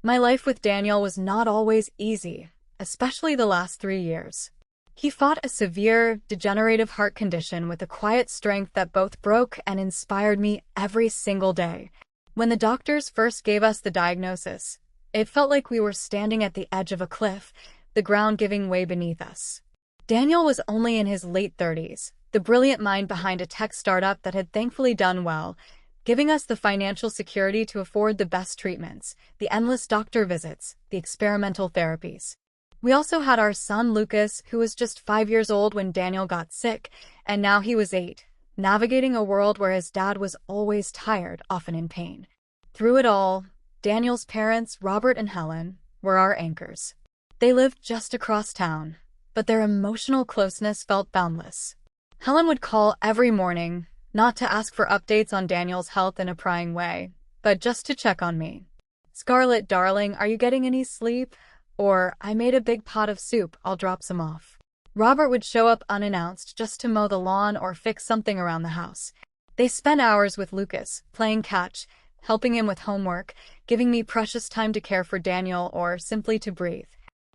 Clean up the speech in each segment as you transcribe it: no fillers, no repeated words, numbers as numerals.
My life with Daniel was not always easy, especially the last 3 years. He fought a severe, degenerative heart condition with a quiet strength that both broke and inspired me every single day. When the doctors first gave us the diagnosis, it felt like we were standing at the edge of a cliff, the ground giving way beneath us. Daniel was only in his late 30s, the brilliant mind behind a tech startup that had thankfully done well, giving us the financial security to afford the best treatments, the endless doctor visits, the experimental therapies. We also had our son Lucas, who was just 5 years old when Daniel got sick, and now he was 8, navigating a world where his dad was always tired, often in pain. Through it all, Daniel's parents, Robert and Helen, were our anchors. They lived just across town, but their emotional closeness felt boundless. Helen would call every morning, not to ask for updates on Daniel's health in a prying way, but just to check on me. "Scarlett, darling, are you getting any sleep?" Or, "I made a big pot of soup, I'll drop some off." Robert would show up unannounced just to mow the lawn or fix something around the house. They spent hours with Lucas, playing catch, helping him with homework, giving me precious time to care for Daniel or simply to breathe.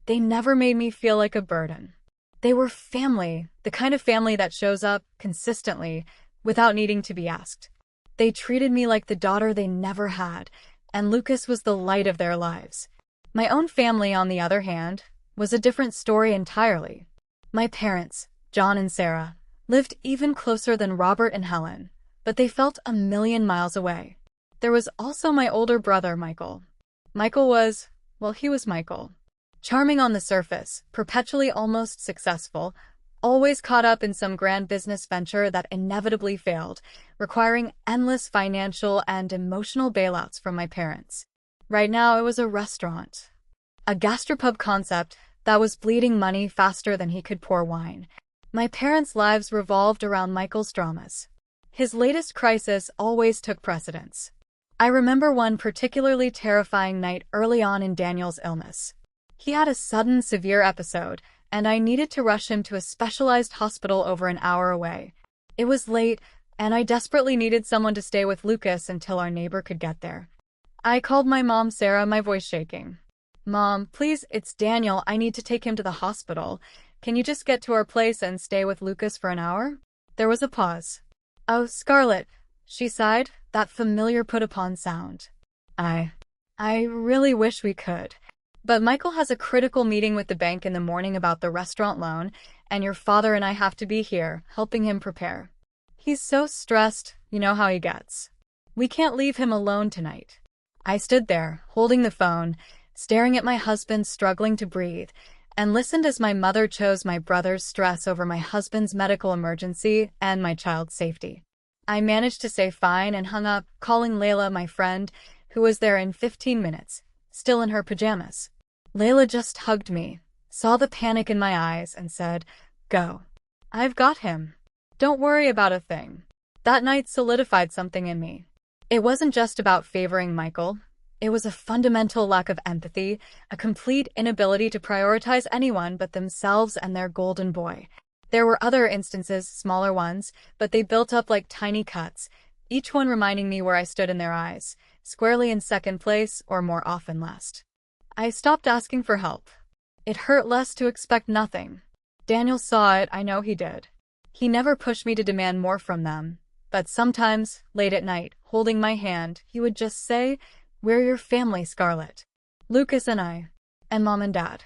They never made me feel like a burden. They were family, the kind of family that shows up, consistently, without needing to be asked. They treated me like the daughter they never had, and Lucas was the light of their lives. My own family, on the other hand, was a different story entirely. My parents, John and Sarah, lived even closer than Robert and Helen, but they felt a million miles away. There was also my older brother, Michael. Michael was, well, he was Michael. Charming on the surface, perpetually almost successful, always caught up in some grand business venture that inevitably failed, requiring endless financial and emotional bailouts from my parents. Right now, it was a restaurant. A gastropub concept that was bleeding money faster than he could pour wine. My parents' lives revolved around Michael's dramas. His latest crisis always took precedence. I remember one particularly terrifying night early on in Daniel's illness. He had a sudden, severe episode, and I needed to rush him to a specialized hospital over an hour away. It was late, and I desperately needed someone to stay with Lucas until our neighbor could get there. I called my mom, Sarah, my voice shaking. "Mom, please, it's Daniel. I need to take him to the hospital. Can you just get to our place and stay with Lucas for an hour?" There was a pause. "Oh, Scarlett," she sighed, that familiar put-upon sound. I really wish we could. But Michael has a critical meeting with the bank in the morning about the restaurant loan, and your father and I have to be here, helping him prepare. He's so stressed, you know how he gets. We can't leave him alone tonight." I stood there, holding the phone, staring at my husband struggling to breathe, and listened as my mother chose my brother's stress over my husband's medical emergency and my child's safety. I managed to say fine and hung up, calling Layla, my friend, who was there in 15 minutes, still in her pajamas. Layla just hugged me, saw the panic in my eyes, and said, "Go. I've got him. Don't worry about a thing." That night solidified something in me. It wasn't just about favoring Michael. It was a fundamental lack of empathy, a complete inability to prioritize anyone but themselves and their golden boy. There were other instances, smaller ones, but they built up like tiny cuts, each one reminding me where I stood in their eyes, squarely in second place or more often last. I stopped asking for help. It hurt less to expect nothing. Daniel saw it, I know he did. He never pushed me to demand more from them. But sometimes, late at night, holding my hand, he would just say, "We're your family, Scarlett. Lucas and I, and Mom and Dad.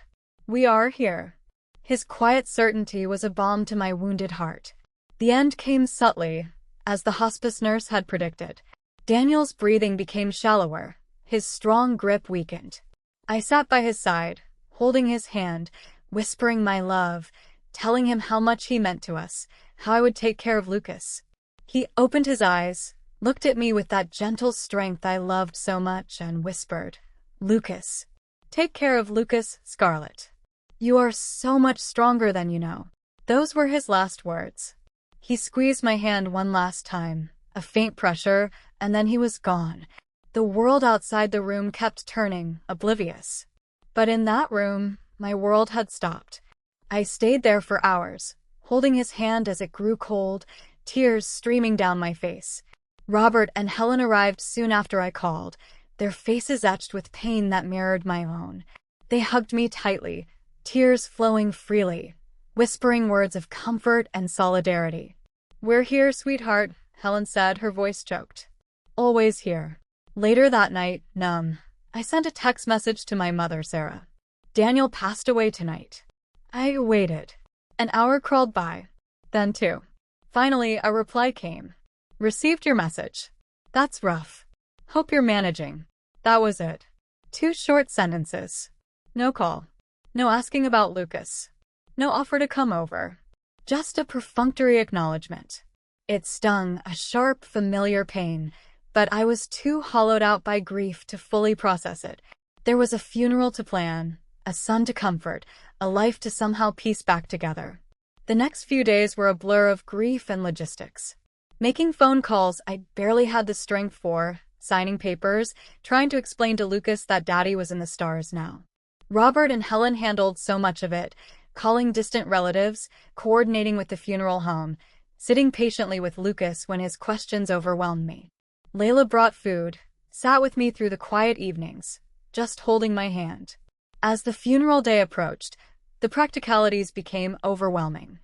We are here." His quiet certainty was a balm to my wounded heart. The end came subtly, as the hospice nurse had predicted. Daniel's breathing became shallower, his strong grip weakened. I sat by his side, holding his hand, whispering my love, telling him how much he meant to us, how I would take care of Lucas. He opened his eyes, looked at me with that gentle strength I loved so much, and whispered, "Lucas. Take care of Lucas, Scarlett. You are so much stronger than you know." Those were his last words. He squeezed my hand one last time, a faint pressure, and then he was gone. The world outside the room kept turning, oblivious. But in that room, my world had stopped. I stayed there for hours, holding his hand as it grew cold, tears streaming down my face. Robert and Helen arrived soon after I called, their faces etched with pain that mirrored my own. They hugged me tightly, tears flowing freely, whispering words of comfort and solidarity. "We're here, sweetheart," Helen said, her voice choked. "Always here." Later that night, numb, I sent a text message to my mother, Sarah. "Daniel passed away tonight." I waited. An hour crawled by. Then two. Finally, a reply came. "Received your message. That's rough. Hope you're managing." That was it. Two short sentences. No call. No asking about Lucas. No offer to come over. Just a perfunctory acknowledgement. It stung, a sharp, familiar pain, but I was too hollowed out by grief to fully process it. There was a funeral to plan, a son to comfort, a life to somehow piece back together. The next few days were a blur of grief and logistics. Making phone calls I barely had the strength for, signing papers, trying to explain to Lucas that Daddy was in the stars now. Robert and Helen handled so much of it, calling distant relatives, coordinating with the funeral home, sitting patiently with Lucas when his questions overwhelmed me. Layla brought food, sat with me through the quiet evenings, just holding my hand. As the funeral day approached, the practicalities became overwhelming.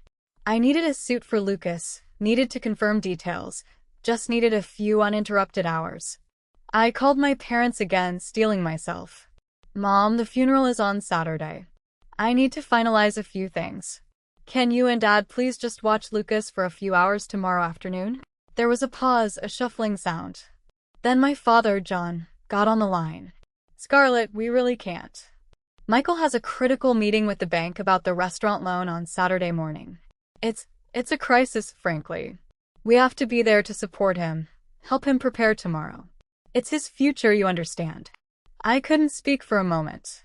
I needed a suit for Lucas, needed to confirm details, just needed a few uninterrupted hours. I called my parents again, steeling myself. "Mom, the funeral is on Saturday. I need to finalize a few things. Can you and Dad please just watch Lucas for a few hours tomorrow afternoon?" There was a pause, a shuffling sound. Then my father, John, got on the line. "Scarlett, we really can't. Michael has a critical meeting with the bank about the restaurant loan on Saturday morning. It's a crisis, frankly. We have to be there to support him, help him prepare tomorrow. It's his future, you understand." I couldn't speak for a moment.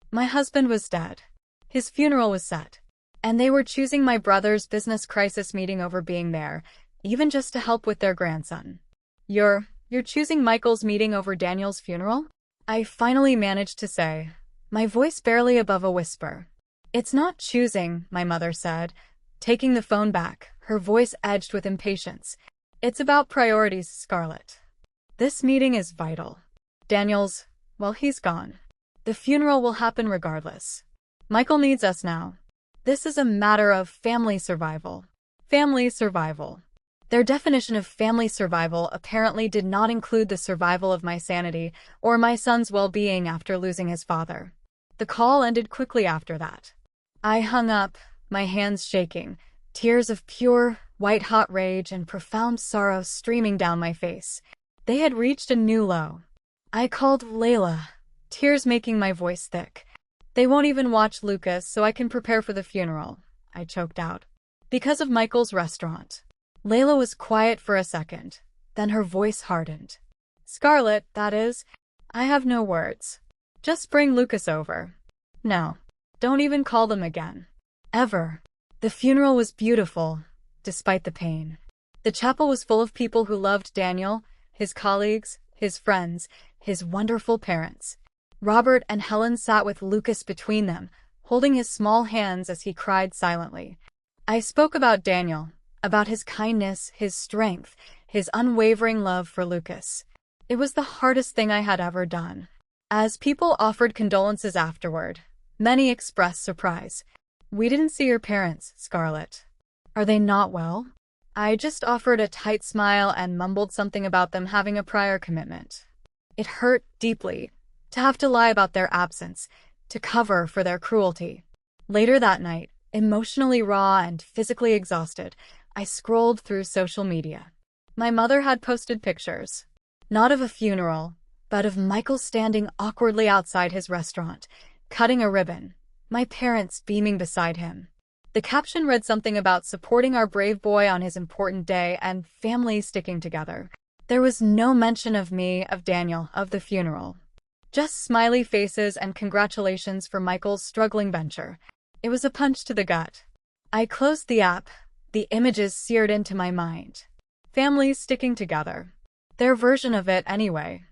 My husband was dead. His funeral was set. And they were choosing my brother's business crisis meeting over being there, even just to help with their grandson. You're choosing Michael's meeting over Daniel's funeral?" I finally managed to say, my voice barely above a whisper. "It's not choosing," my mother said, taking the phone back, her voice edged with impatience. "It's about priorities, Scarlett. This meeting is vital. Daniel's, well, he's gone. The funeral will happen regardless. Michael needs us now. This is a matter of family survival." Family survival. Their definition of family survival apparently did not include the survival of my sanity or my son's well-being after losing his father. The call ended quickly after that. I hung up, my hands shaking, tears of pure, white-hot rage and profound sorrow streaming down my face. They had reached a new low. I called Layla, tears making my voice thick. "They won't even watch Lucas so I can prepare for the funeral," I choked out. "Because of Michael's restaurant." Layla was quiet for a second, then her voice hardened. "Scarlett, that is, I have no words. Just bring Lucas over. No, don't even call them again. Ever." The funeral was beautiful, despite the pain. The chapel was full of people who loved Daniel, his colleagues, his friends, his wonderful parents. Robert and Helen sat with Lucas between them, holding his small hands as he cried silently. I spoke about Daniel, about his kindness, his strength, his unwavering love for Lucas. It was the hardest thing I had ever done. As people offered condolences afterward, many expressed surprise. "We didn't see your parents, Scarlett. Are they not well?" I just offered a tight smile and mumbled something about them having a prior commitment. It hurt deeply to have to lie about their absence, to cover for their cruelty. Later that night, emotionally raw and physically exhausted, I scrolled through social media. My mother had posted pictures, not of a funeral, but of Michael standing awkwardly outside his restaurant, cutting a ribbon, my parents beaming beside him. The caption read something about supporting our brave boy on his important day and family sticking together. There was no mention of me, of Daniel, of the funeral. Just smiley faces and congratulations for Michael's struggling venture. It was a punch to the gut. I closed the app, the images seared into my mind. Families sticking together. Their version of it anyway.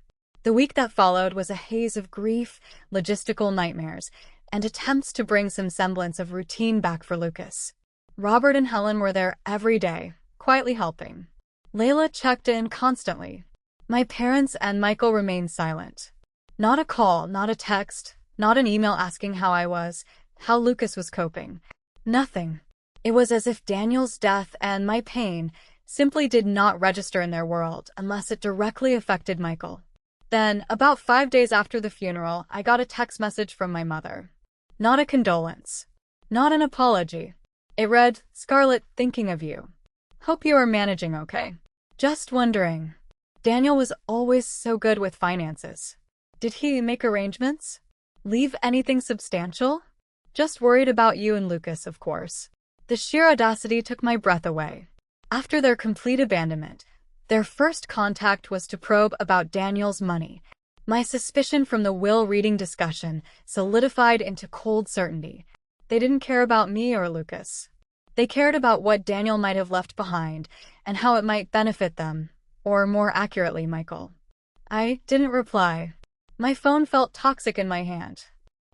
The week that followed was a haze of grief, logistical nightmares, and attempts to bring some semblance of routine back for Lucas. Robert and Helen were there every day, quietly helping. Layla checked in constantly. My parents and Michael remained silent. Not a call, not a text, not an email asking how I was, how Lucas was coping. Nothing. It was as if Daniel's death and my pain simply did not register in their world unless it directly affected Michael. Then, about 5 days after the funeral, I got a text message from my mother. Not a condolence. Not an apology. It read, "Scarlett, thinking of you. Hope you are managing okay. Just wondering. Daniel was always so good with finances. Did he make arrangements? Leave anything substantial? Just worried about you and Lucas, of course." The sheer audacity took my breath away. After their complete abandonment, their first contact was to probe about Daniel's money. My suspicion from the will reading discussion solidified into cold certainty. They didn't care about me or Lucas. They cared about what Daniel might have left behind and how it might benefit them, or more accurately, Michael. I didn't reply. My phone felt toxic in my hand.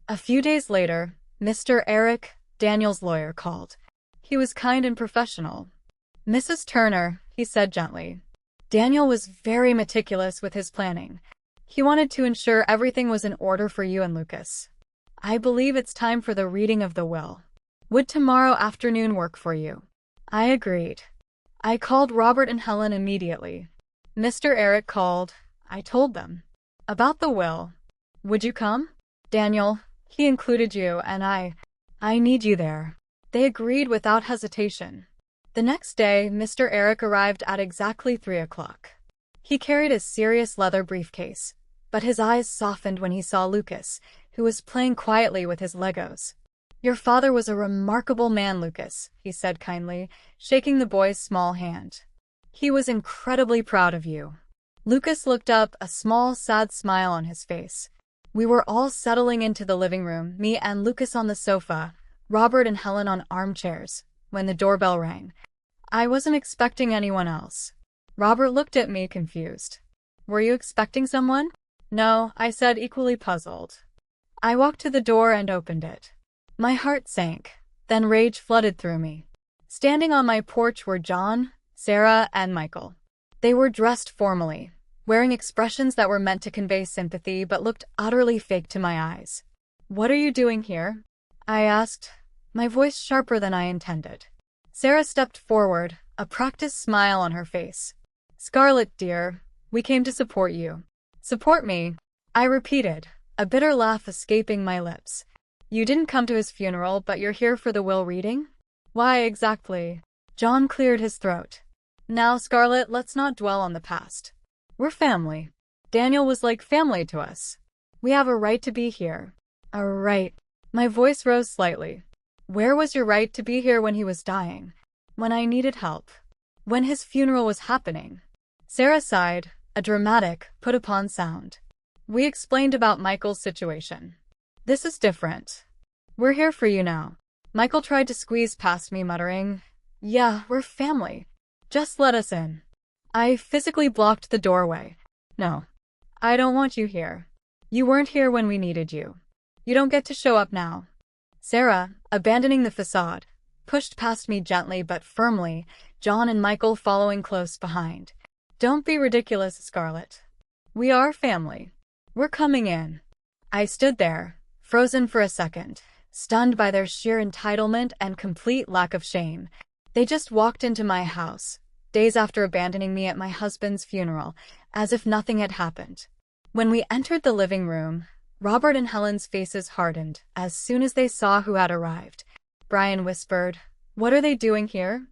A few days later, Mr. Eric, Daniel's lawyer, called. He was kind and professional. "Mrs. Turner," he said gently, "Daniel was very meticulous with his planning. He wanted to ensure everything was in order for you and Lucas. I believe it's time for the reading of the will. Would tomorrow afternoon work for you?" I agreed. I called Robert and Helen immediately. Mr. Eric called. I told them. About the will. "Would you come? Daniel, he included you, and I need you there." They agreed without hesitation. The next day, Mr. Eric arrived at exactly 3 o'clock. He carried a serious leather briefcase, but his eyes softened when he saw Lucas, who was playing quietly with his Legos. "Your father was a remarkable man, Lucas," he said kindly, shaking the boy's small hand. "He was incredibly proud of you." Lucas looked up, a small, sad smile on his face. We were all settling into the living room, me and Lucas on the sofa, Robert and Helen on armchairs, when the doorbell rang. I wasn't expecting anyone else. Robert looked at me confused. "Were you expecting someone?" "No," I said, equally puzzled. I walked to the door and opened it. My heart sank, then rage flooded through me. Standing on my porch were John, Sarah, and Michael. They were dressed formally, wearing expressions that were meant to convey sympathy but looked utterly fake to my eyes. "What are you doing here?" I asked, my voice sharper than I intended. Sarah stepped forward, a practiced smile on her face. "Scarlett, dear, we came to support you." "Support me?" I repeated, a bitter laugh escaping my lips. "You didn't come to his funeral, but you're here for the will reading?" "Why exactly?" John cleared his throat. "Now, Scarlett, let's not dwell on the past. We're family. Daniel was like family to us. We have a right to be here." "A right." My voice rose slightly. "Where was your right to be here when he was dying? When I needed help? When his funeral was happening?" Sarah sighed, a dramatic, put-upon sound. "We explained about Michael's situation. This is different. We're here for you now." Michael tried to squeeze past me, muttering, "Yeah, we're family. Just let us in." I physically blocked the doorway. "No. I don't want you here. You weren't here when we needed you. You don't get to show up now." Sarah, abandoning the facade, pushed past me gently but firmly, John and Michael following close behind. "Don't be ridiculous, Scarlett. We are family. We're coming in." I stood there, frozen for a second, stunned by their sheer entitlement and complete lack of shame. They just walked into my house, days after abandoning me at my husband's funeral, as if nothing had happened. When we entered the living room, Robert and Helen's faces hardened as soon as they saw who had arrived. Brian whispered, "What are they doing here?"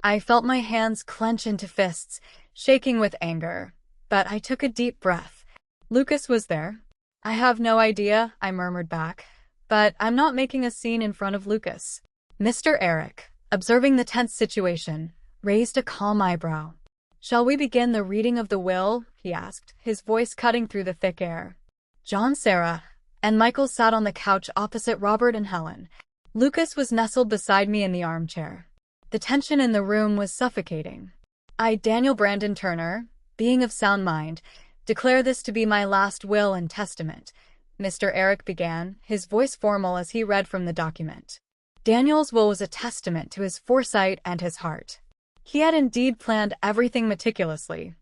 I felt my hands clench into fists, shaking with anger, but I took a deep breath. Lucas was there. "I have no idea," I murmured back, "but I'm not making a scene in front of Lucas." Mr. Eric, observing the tense situation, raised a calm eyebrow. "Shall we begin the reading of the will?" he asked, his voice cutting through the thick air. John, Sarah, and Michael sat on the couch opposite Robert and Helen. Lucas was nestled beside me in the armchair. The tension in the room was suffocating. I, Daniel Brandon Turner, being of sound mind, declare this to be my last will and testament, Mr. Eric began, his voice formal as he read from the document. Daniel's will was a testament to his foresight and his heart. He had indeed planned everything meticulously.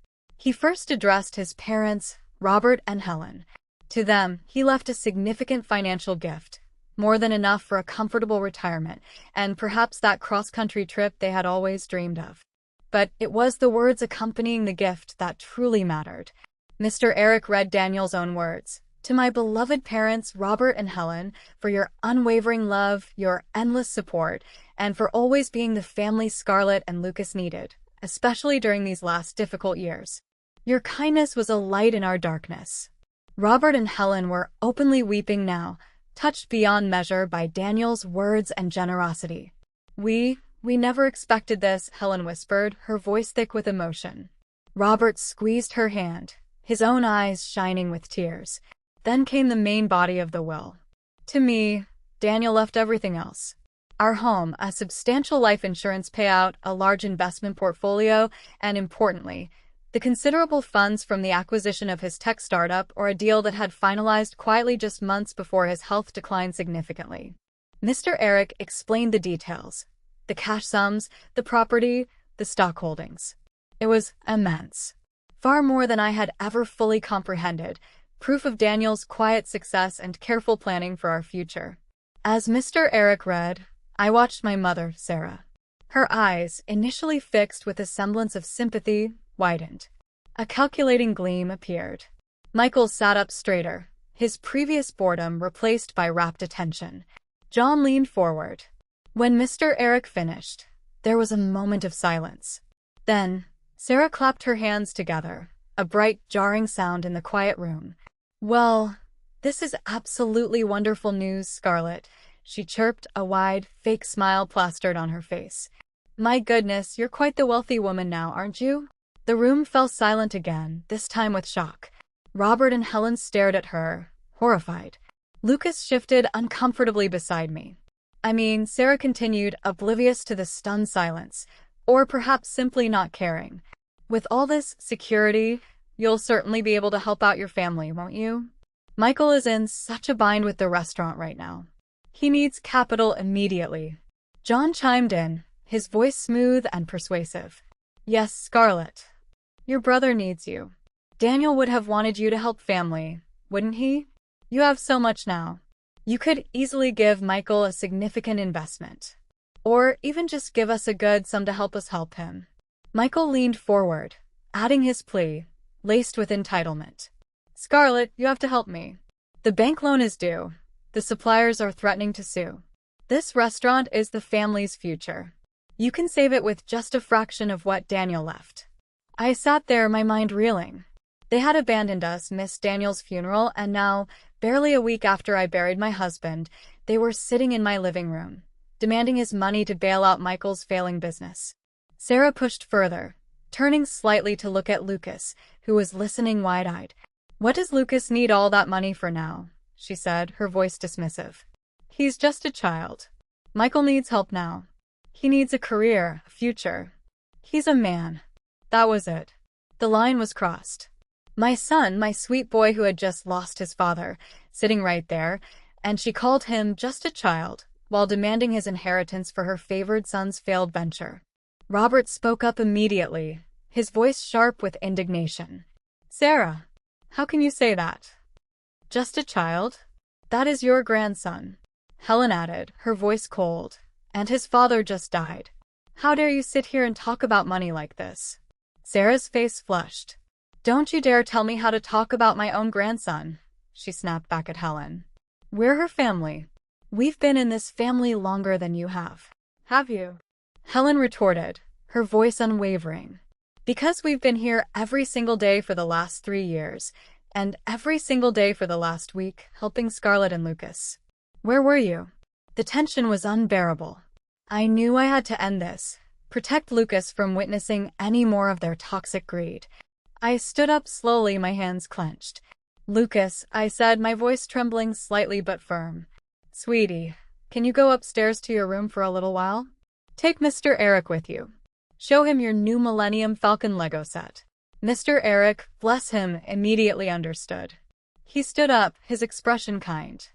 He first addressed his parents, Robert and Helen. To them, he left a significant financial gift, more than enough for a comfortable retirement, and perhaps that cross-country trip they had always dreamed of. But it was the words accompanying the gift that truly mattered. Mr. Eric read Daniel's own words. To my beloved parents, Robert and Helen, for your unwavering love, your endless support, and for always being the family Scarlett and Lucas needed, especially during these last difficult years. Your kindness was a light in our darkness. Robert and Helen were openly weeping now, touched beyond measure by Daniel's words and generosity. We never expected this, Helen whispered, her voice thick with emotion. Robert squeezed her hand, his own eyes shining with tears. Then came the main body of the will. To me, Daniel left everything else. Our home, a substantial life insurance payout, a large investment portfolio, and importantly, the considerable funds from the acquisition of his tech startup or a deal that had finalized quietly just months before his health declined significantly. Mr. Eric explained the details. The cash sums, the property, the stock holdings. It was immense. Far more than I had ever fully comprehended, proof of Daniel's quiet success and careful planning for our future. As Mr. Eric read, I watched my mother, Sarah. Her eyes, initially fixed with a semblance of sympathy, widened. A calculating gleam appeared. Michael sat up straighter, his previous boredom replaced by rapt attention. John leaned forward. When Mr. Eric finished, there was a moment of silence. Then, Sarah clapped her hands together, a bright, jarring sound in the quiet room. Well, this is absolutely wonderful news, Scarlett, she chirped, a wide, fake smile plastered on her face. My goodness, you're quite the wealthy woman now, aren't you? The room fell silent again, this time with shock. Robert and Helen stared at her, horrified. Lucas shifted uncomfortably beside me. Sarah continued, oblivious to the stunned silence, or perhaps simply not caring. With all this security, you'll certainly be able to help out your family, won't you? Michael is in such a bind with the restaurant right now. He needs capital immediately. John chimed in, his voice smooth and persuasive. Yes, Scarlett. Your brother needs you. Daniel would have wanted you to help family, wouldn't he? You have so much now. You could easily give Michael a significant investment. Or even just give us a good sum to help us help him. Michael leaned forward, adding his plea, laced with entitlement. Scarlett, you have to help me. The bank loan is due. The suppliers are threatening to sue. This restaurant is the family's future. You can save it with just a fraction of what Daniel left. I sat there, my mind reeling. They had abandoned us, missed Daniel's funeral, and now, barely a week after I buried my husband, they were sitting in my living room, demanding his money to bail out Michael's failing business. Sarah pushed further, turning slightly to look at Lucas, who was listening wide-eyed. What does Lucas need all that money for now? She said, her voice dismissive. He's just a child. Michael needs help now. He needs a career, a future. He's a man. That was it. The line was crossed. My son, my sweet boy who had just lost his father, sitting right there, and she called him just a child, while demanding his inheritance for her favored son's failed venture. Robert spoke up immediately, his voice sharp with indignation. Sarah, how can you say that? Just a child? That is your grandson, Helen added, her voice cold, and his father just died. How dare you sit here and talk about money like this? Sarah's face flushed. Don't you dare tell me how to talk about my own grandson, she snapped back at Helen. We're her family. We've been in this family longer than you have. Have you? Helen retorted, her voice unwavering. Because we've been here every single day for the last 3 years, and every single day for the last week, helping Scarlett and Lucas. Where were you? The tension was unbearable. I knew I had to end this, protect Lucas from witnessing any more of their toxic greed. I stood up slowly, my hands clenched. Lucas, I said, my voice trembling slightly but firm. Sweetie, can you go upstairs to your room for a little while? Take Mr. Eric with you. Show him your new Millennium Falcon Lego set. Mr. Eric, bless him, immediately understood. He stood up, his expression kind.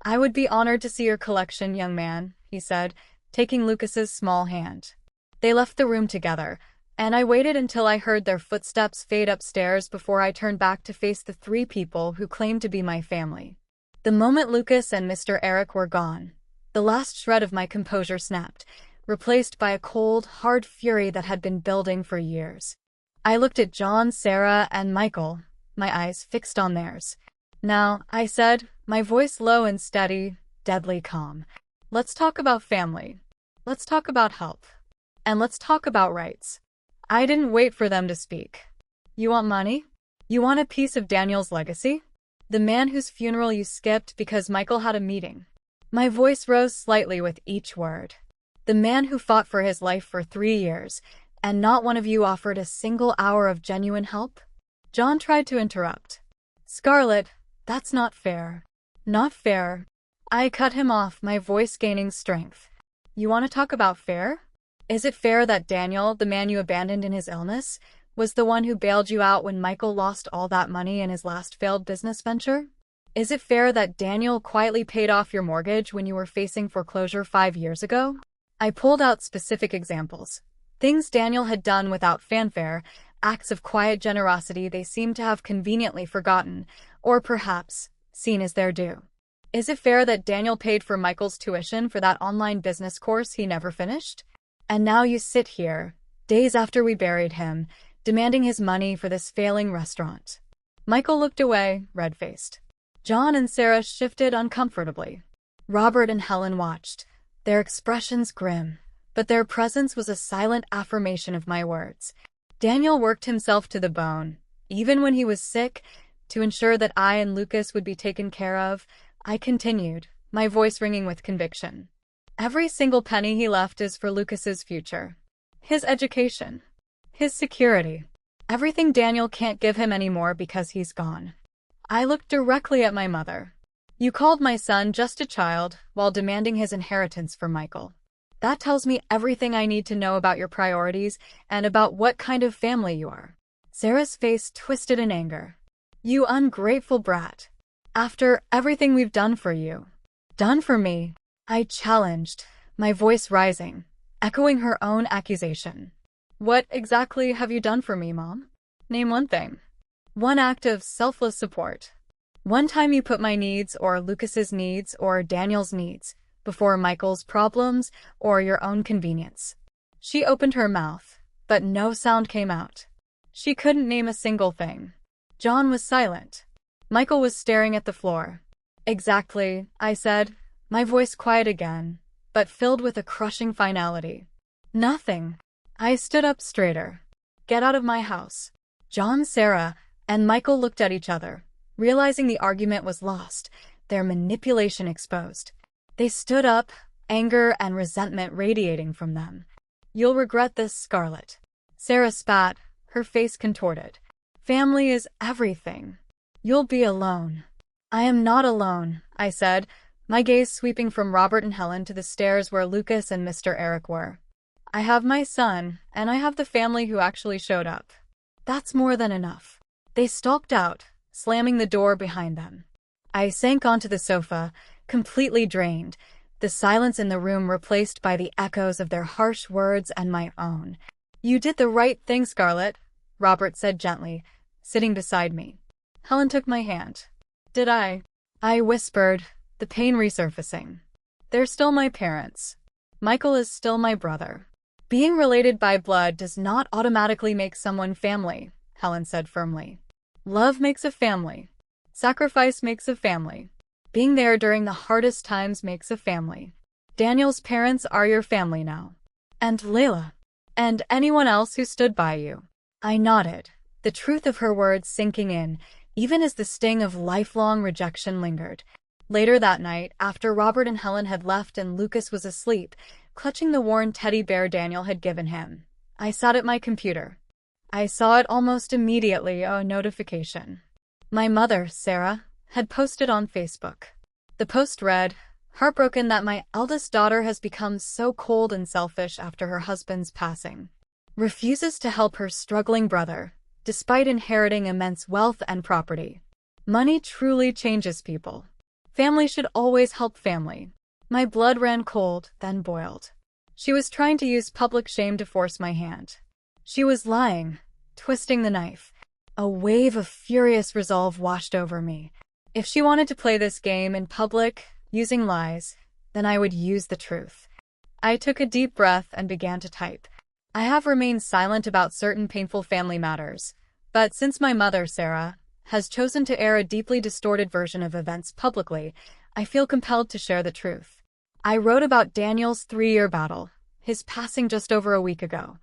I would be honored to see your collection, young man, he said, taking Lucas's small hand. They left the room together, And I waited until I heard their footsteps fade upstairs before I turned back to face the three people who claimed to be my family. The moment Lucas and Mr. Eric were gone, the last shred of my composure snapped, replaced by a cold, hard fury that had been building for years. I looked at John, Sarah, and Michael, my eyes fixed on theirs. "Now," I said, my voice low and steady, deadly calm. "Let's talk about family. Let's talk about help. And let's talk about rights." I didn't wait for them to speak. "You want money? You want a piece of Daniel's legacy? The man whose funeral you skipped because Michael had a meeting." My voice rose slightly with each word. "The man who fought for his life for 3 years, and not one of you offered a single hour of genuine help?" John tried to interrupt. "Scarlett, that's not fair." "Not fair." I cut him off, my voice gaining strength. "You want to talk about fair? Is it fair that Daniel, the man you abandoned in his illness, was the one who bailed you out when Michael lost all that money in his last failed business venture? Is it fair that Daniel quietly paid off your mortgage when you were facing foreclosure 5 years ago?" I pulled out specific examples. Things Daniel had done without fanfare, acts of quiet generosity they seemed to have conveniently forgotten, or perhaps seen as their due. Is it fair that Daniel paid for Michael's tuition for that online business course he never finished? And now you sit here, days after we buried him, demanding his money for this failing restaurant. Michael looked away, red-faced. John and Sarah shifted uncomfortably. Robert and Helen watched, their expressions grim, but their presence was a silent affirmation of my words. Daniel worked himself to the bone, even when he was sick, to ensure that I and Lucas would be taken care of. I continued, my voice ringing with conviction. Every single penny he left is for Lucas's future. His education. His security. Everything Daniel can't give him anymore because he's gone. I looked directly at my mother. "You called my son just a child while demanding his inheritance for Michael. That tells me everything I need to know about your priorities and about what kind of family you are." Sarah's face twisted in anger. "You ungrateful brat. After everything we've done for you." "Done for me?" I challenged, my voice rising, echoing her own accusation. "What exactly have you done for me, Mom? Name one thing. One act of selfless support. One time you put my needs or Lucas's needs or Daniel's needs before Michael's problems or your own convenience." She opened her mouth, but no sound came out. She couldn't name a single thing. John was silent. Michael was staring at the floor. "Exactly," I said, my voice quiet again, but filled with a crushing finality. "Nothing." I stood up straighter. "Get out of my house." John, Sarah, and Michael looked at each other, realizing the argument was lost, their manipulation exposed. They stood up, anger and resentment radiating from them. "You'll regret this, Scarlett." Sarah spat, her face contorted. "Family is everything. You'll be alone." "I am not alone," I said, my gaze sweeping from Robert and Helen to the stairs where Lucas and Mr. Eric were. "I have my son, and I have the family who actually showed up. That's more than enough." They stalked out, slamming the door behind them. I sank onto the sofa, completely drained, the silence in the room replaced by the echoes of their harsh words and my own. "You did the right thing, Scarlett," Robert said gently, sitting beside me. Helen took my hand. "Did I?" I whispered, the pain resurfacing. "They're still my parents. Michael is still my brother." "Being related by blood does not automatically make someone family," Helen said firmly. "Love makes a family. Sacrifice makes a family. Being there during the hardest times makes a family. Daniel's parents are your family now. And Layla. And anyone else who stood by you." I nodded, the truth of her words sinking in, even as the sting of lifelong rejection lingered. Later that night, after Robert and Helen had left and Lucas was asleep, clutching the worn teddy bear Daniel had given him, I sat at my computer. I saw it almost immediately, a notification. My mother, Sarah, had posted on Facebook. The post read, "Heartbroken that my eldest daughter has become so cold and selfish after her husband's passing. Refuses to help her struggling brother, despite inheriting immense wealth and property. Money truly changes people. Family should always help family." My blood ran cold, then boiled. She was trying to use public shame to force my hand. She was lying, twisting the knife. A wave of furious resolve washed over me. If she wanted to play this game in public, using lies, then I would use the truth. I took a deep breath and began to type. I have remained silent about certain painful family matters, but since my mother, Sarah, has chosen to air a deeply distorted version of events publicly, I feel compelled to share the truth. I wrote about Daniel's 3-year battle, his passing just over a week ago.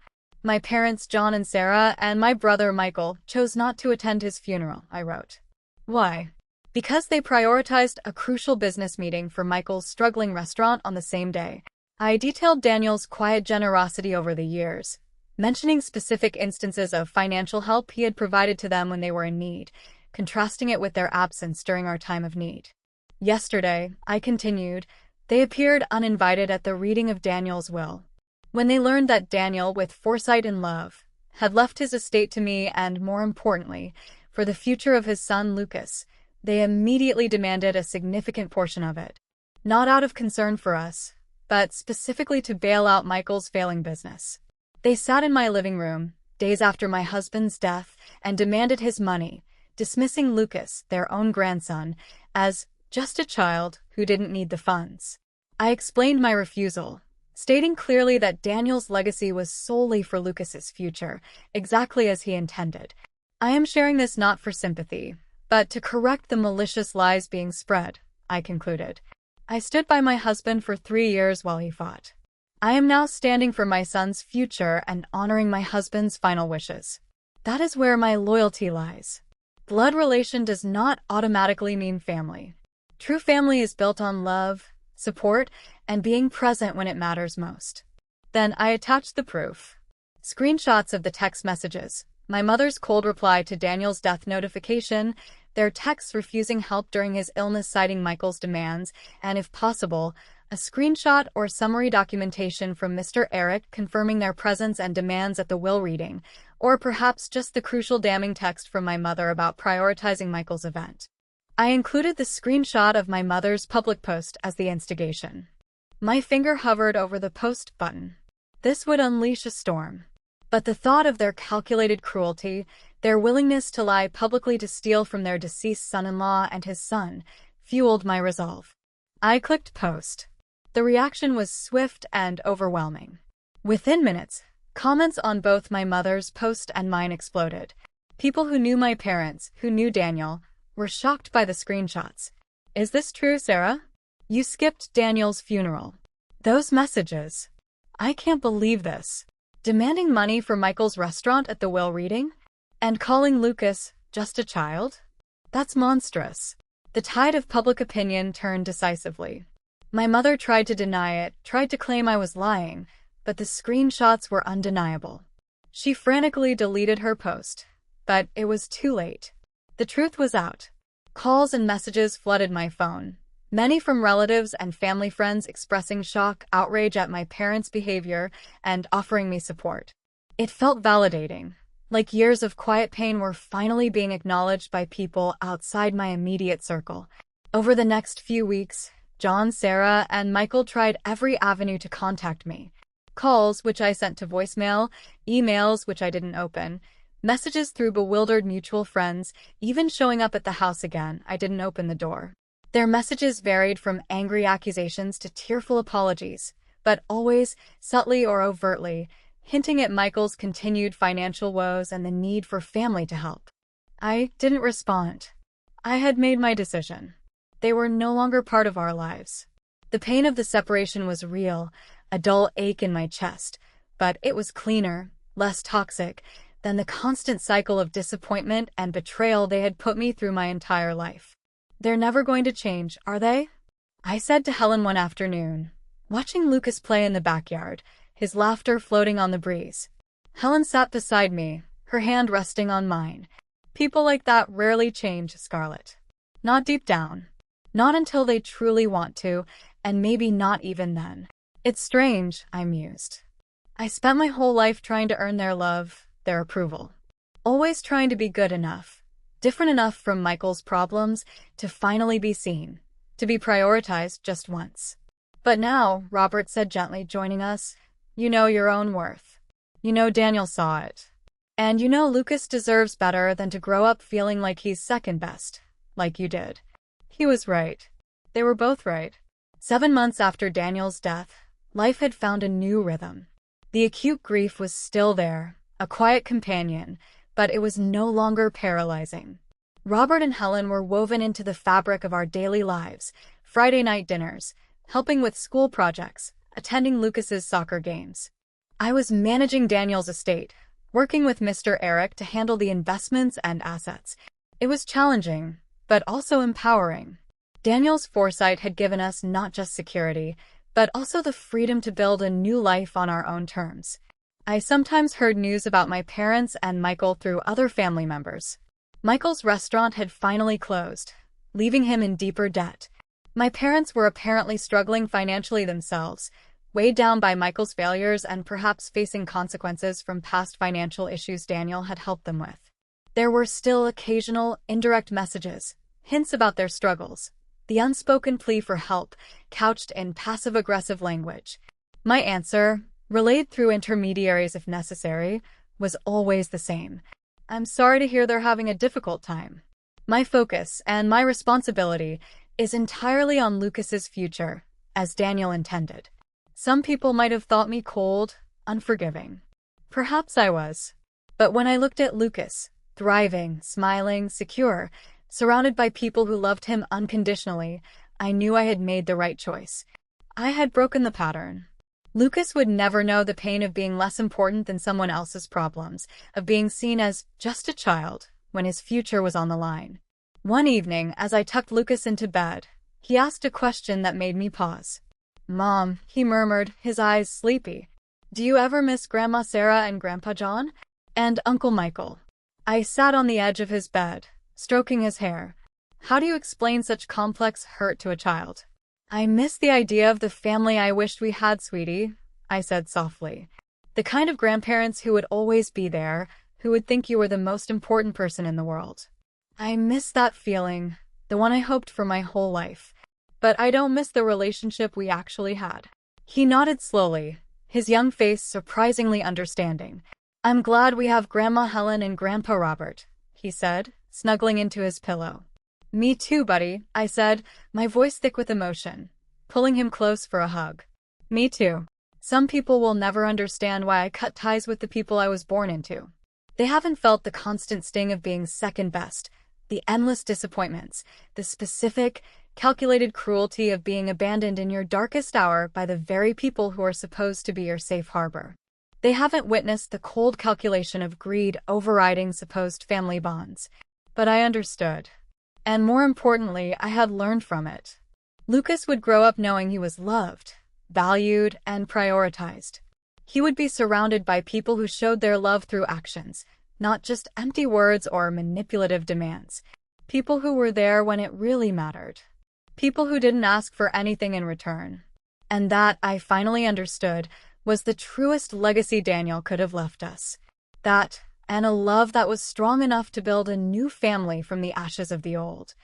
My parents, John and Sarah, and my brother, Michael, chose not to attend his funeral, I wrote. Why? Because they prioritized a crucial business meeting for Michael's struggling restaurant on the same day. I detailed Daniel's quiet generosity over the years, mentioning specific instances of financial help he had provided to them when they were in need, contrasting it with their absence during our time of need. Yesterday, I continued, they appeared uninvited at the reading of Daniel's will. When they learned that Daniel, with foresight and love, had left his estate to me and, more importantly, for the future of his son Lucas, they immediately demanded a significant portion of it. Not out of concern for us, but specifically to bail out Michael's failing business. They sat in my living room, days after my husband's death, and demanded his money, dismissing Lucas, their own grandson, as just a child who didn't need the funds. I explained my refusal, stating clearly that Daniel's legacy was solely for Lucas's future, exactly as he intended. I am sharing this not for sympathy, but to correct the malicious lies being spread, I concluded. I stood by my husband for 3 years while he fought. I am now standing for my son's future and honoring my husband's final wishes. That is where my loyalty lies. Blood relation does not automatically mean family. True family is built on love, support, and being present when it matters most. Then I attached the proof. Screenshots of the text messages, my mother's cold reply to Daniel's death notification, their texts refusing help during his illness citing Michael's demands, and if possible, a screenshot or summary documentation from Mr. Eric confirming their presence and demands at the will reading, or perhaps just the crucial damning text from my mother about prioritizing Michael's event. I included the screenshot of my mother's public post as the instigation. My finger hovered over the post button. This would unleash a storm. But the thought of their calculated cruelty, their willingness to lie publicly to steal from their deceased son-in-law and his son, fueled my resolve. I clicked post. The reaction was swift and overwhelming. Within minutes, comments on both my mother's post and mine exploded. People who knew my parents, who knew Daniel, were shocked by the screenshots. Is this true, Sarah? You skipped Daniel's funeral. Those messages. I can't believe this. Demanding money for Michael's restaurant at the will reading? And calling Lucas just a child? That's monstrous. The tide of public opinion turned decisively. My mother tried to deny it, tried to claim I was lying, but the screenshots were undeniable. She frantically deleted her post, but it was too late. The truth was out. Calls and messages flooded my phone, many from relatives and family friends expressing shock, outrage at my parents' behavior, and offering me support. It felt validating, like years of quiet pain were finally being acknowledged by people outside my immediate circle. Over the next few weeks, John, Sarah, and Michael tried every avenue to contact me. Calls, which I sent to voicemail, emails, which I didn't open, messages through bewildered mutual friends, even showing up at the house again, I didn't open the door. Their messages varied from angry accusations to tearful apologies, but always, subtly or overtly, hinting at Michael's continued financial woes and the need for family to help. I didn't respond. I had made my decision. They were no longer part of our lives. The pain of the separation was real, a dull ache in my chest, but it was cleaner, less toxic, than the constant cycle of disappointment and betrayal they had put me through my entire life. They're never going to change, are they? I said to Helen one afternoon, watching Lucas play in the backyard, his laughter floating on the breeze. Helen sat beside me, her hand resting on mine. People like that rarely change, Scarlett. Not deep down. Not until they truly want to, and maybe not even then. It's strange, I mused. I spent my whole life trying to earn their love, their approval. Always trying to be good enough, different enough from Michael's problems, to finally be seen, to be prioritized just once. But now, Robert said gently, joining us, you know your own worth. Daniel saw it. And Lucas deserves better than to grow up feeling like he's second best, like you did. He was right. They were both right. 7 months after Daniel's death, life had found a new rhythm. The acute grief was still there, a quiet companion, but it was no longer paralyzing. Robert and Helen were woven into the fabric of our daily lives, Friday night dinners, helping with school projects, attending Lucas's soccer games. I was managing Daniel's estate, working with Mr. Eric to handle the investments and assets. It was challenging, but also empowering. Daniel's foresight had given us not just security, but also the freedom to build a new life on our own terms. I sometimes heard news about my parents and Michael through other family members. Michael's restaurant had finally closed, leaving him in deeper debt. My parents were apparently struggling financially themselves, weighed down by Michael's failures and perhaps facing consequences from past financial issues Daniel had helped them with. There were still occasional, indirect messages, hints about their struggles, the unspoken plea for help, couched in passive-aggressive language. My answer, relayed through intermediaries if necessary, was always the same. I'm sorry to hear they're having a difficult time. My focus and my responsibility is entirely on Lucas's future, as Daniel intended. Some people might have thought me cold, unforgiving. Perhaps I was. But when I looked at Lucas, thriving, smiling, secure, surrounded by people who loved him unconditionally, I knew I had made the right choice. I had broken the pattern. Lucas would never know the pain of being less important than someone else's problems, of being seen as just a child, when his future was on the line. One evening, as I tucked Lucas into bed, he asked a question that made me pause. "Mom," he murmured, his eyes sleepy, "do you ever miss Grandma Sarah and Grandpa John? And Uncle Michael?" I sat on the edge of his bed, stroking his hair. How do you explain such complex hurt to a child? "I miss the idea of the family I wished we had, sweetie," I said softly. "The kind of grandparents who would always be there, who would think you were the most important person in the world. I miss that feeling, the one I hoped for my whole life. But I don't miss the relationship we actually had." He nodded slowly, his young face surprisingly understanding. "I'm glad we have Grandma Helen and Grandpa Robert," he said, snuggling into his pillow. "Me too, buddy," I said, my voice thick with emotion, pulling him close for a hug. "Me too. Some people will never understand why I cut ties with the people I was born into. They haven't felt the constant sting of being second best, the endless disappointments, the specific, calculated cruelty of being abandoned in your darkest hour by the very people who are supposed to be your safe harbor. They haven't witnessed the cold calculation of greed overriding supposed family bonds. But I understood. And more importantly, I had learned from it. Lucas would grow up knowing he was loved, valued, and prioritized. He would be surrounded by people who showed their love through actions, not just empty words or manipulative demands. People who were there when it really mattered. People who didn't ask for anything in return. And that, I finally understood, was the truest legacy Daniel could have left us. That, and a love that was strong enough to build a new family from the ashes of the old.